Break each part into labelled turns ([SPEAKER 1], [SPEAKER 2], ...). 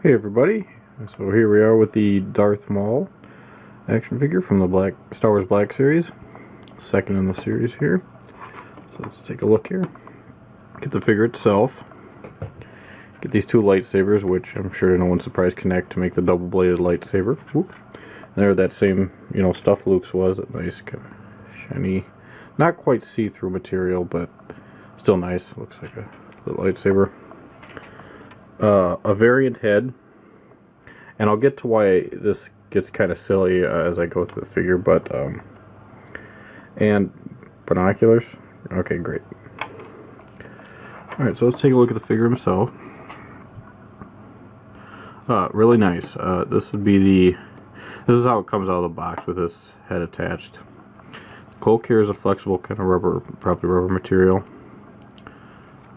[SPEAKER 1] Hey everybody, so here we are with the Darth Maul action figure from the Star Wars Black series, second in the series here. So let's take a look here. Get the figure itself. Get these two lightsabers, which I'm sure to no one's surprise connect to make the double-bladed lightsaber. Whoop. And there, that same stuff Luke's was, that nice kind of shiny, not quite see-through material, but still nice. Looks like a little lightsaber. A variant head, and I'll get to why this gets kind of silly as I go through the figure, but and binoculars. Okay, great. Alright, so let's take a look at the figure himself. Really nice. This is how it comes out of the box with this head attached. The cloak here is a flexible kind of rubber, probably rubber material.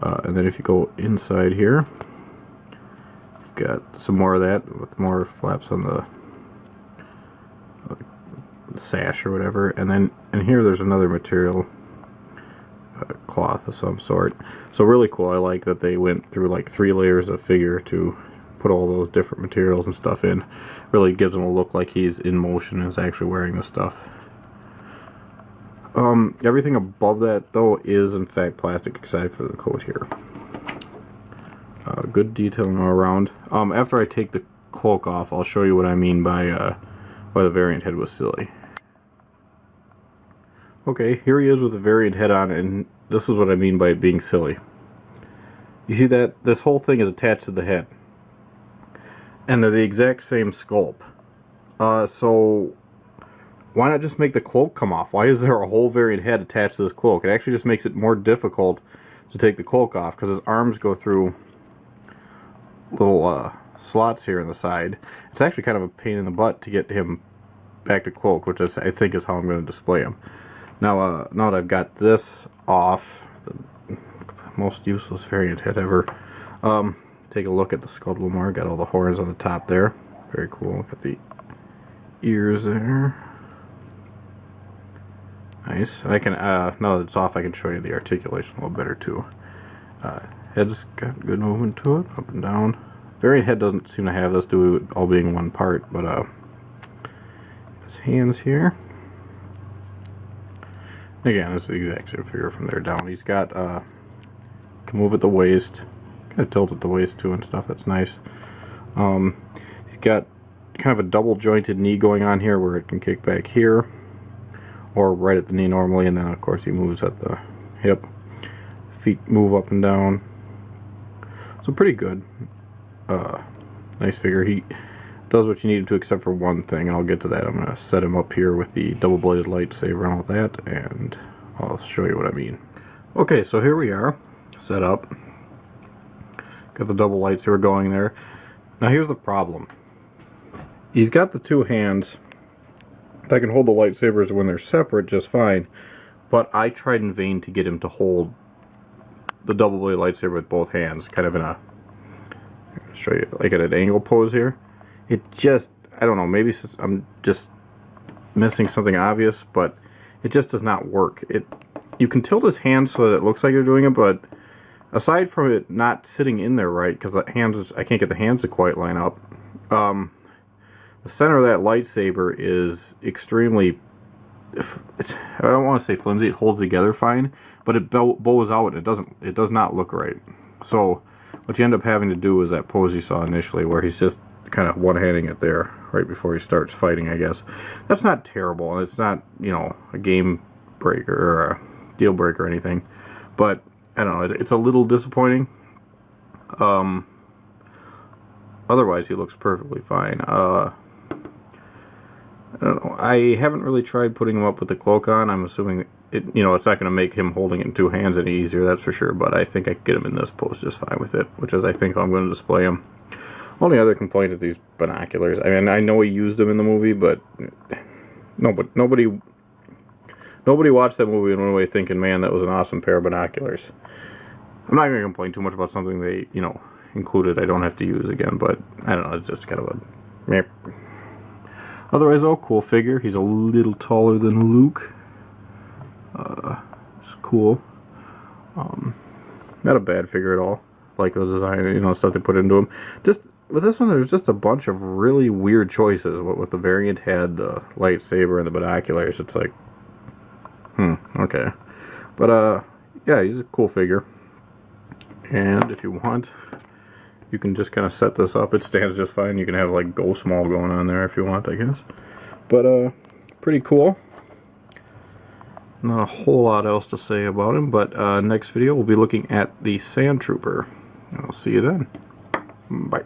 [SPEAKER 1] And then if you go inside here, got some more of that with more flaps on the sash or whatever, and then in here there's another material, cloth of some sort. So really cool. I like that they went through like 3 layers of figure to put all those different materials and stuff in. Really gives him a look like he's in motion and is actually wearing this stuff. Everything above that though is in fact plastic except for the coat here. Good detailing all around. After I take the cloak off, I'll show you what I mean by why the variant head was silly. Okay, here he is with the variant head on, and this is what I mean by it being silly. You see that? This whole thing is attached to the head. And they're the exact same sculpt. So why not just make the cloak come off? Why is there a whole variant head attached to this cloak? It actually just makes it more difficult to take the cloak off, because his arms go through little slots here on the side. It's actually kind of a pain in the butt to get him back to cloak, which is, I think, is how I'm going to display him. Now, now that I've got this off, the most useless variant head ever, take a look at the sculpt a little more. Got all the horns on the top there. Very cool. Got the ears there. Nice. I can, now that it's off, I can show you the articulation a little better too. Head's got good movement to it, up and down. Variant head doesn't seem to have this, due to it all being one part, but his hands here. Again, this is the exact same figure from there down. He's got, can move at the waist, kind of tilt at the waist too and stuff, that's nice. He's got kind of a double jointed knee going on here where it can kick back here, or right at the knee normally, and then of course he moves at the hip. Feet move up and down. So pretty good. Nice figure. He does what you need him to, except for one thing, and I'll get to that. I'm going to set him up here with the double-bladed lightsaber and all that, and I'll show you what I mean. Okay, so here we are, set up. Got the double lightsaber going there. Now here's the problem. He's got the two hands that can hold the lightsabers when they're separate just fine, but I tried in vain to get him to hold the double-bladed lightsaber with both hands, kind of in a, I'll show you, like at an angle pose here. It just, I don't know, maybe I'm just missing something obvious, but it just does not work. You can tilt his hands so that it looks like you're doing it, but aside from it not sitting in there right, because I can't get the hands to quite line up, the center of that lightsaber is extremely, I don't want to say flimsy, it holds together fine, but it bows out and it does not look right. So what you end up having to do is that pose you saw initially, where he's just kind of one-handing it there right before he starts fighting, I guess. That's not terrible, and it's not, a game breaker or a deal breaker or anything, but I don't know, it's a little disappointing. Otherwise he looks perfectly fine. I don't know. I haven't really tried putting him up with the cloak on. I'm assuming it's not going to make him holding it in two hands any easier, that's for sure, but I think I can get him in this pose just fine with it, which is, I think, how I'm going to display him. Only other complaint is these binoculars. I mean, I know he used them in the movie, but nobody watched that movie and went away thinking, man, that was an awesome pair of binoculars. I'm not going to complain too much about something they, included I don't have to use again, but I don't know, it's just kind of a meh. Otherwise, though, cool figure. He's a little taller than Luke. It's cool. Not a bad figure at all. Like the design, stuff they put into him. Just with this one, there's just a bunch of really weird choices. What with the variant had the lightsaber and the binoculars, it's like, okay. But yeah, he's a cool figure. And if you want, you can just kind of set this up. It stands just fine. You can have like Ghost Maul going on there if you want, I guess. But pretty cool. Not a whole lot else to say about him, but next video we'll be looking at the Sand Trooper. I'll see you then. Bye.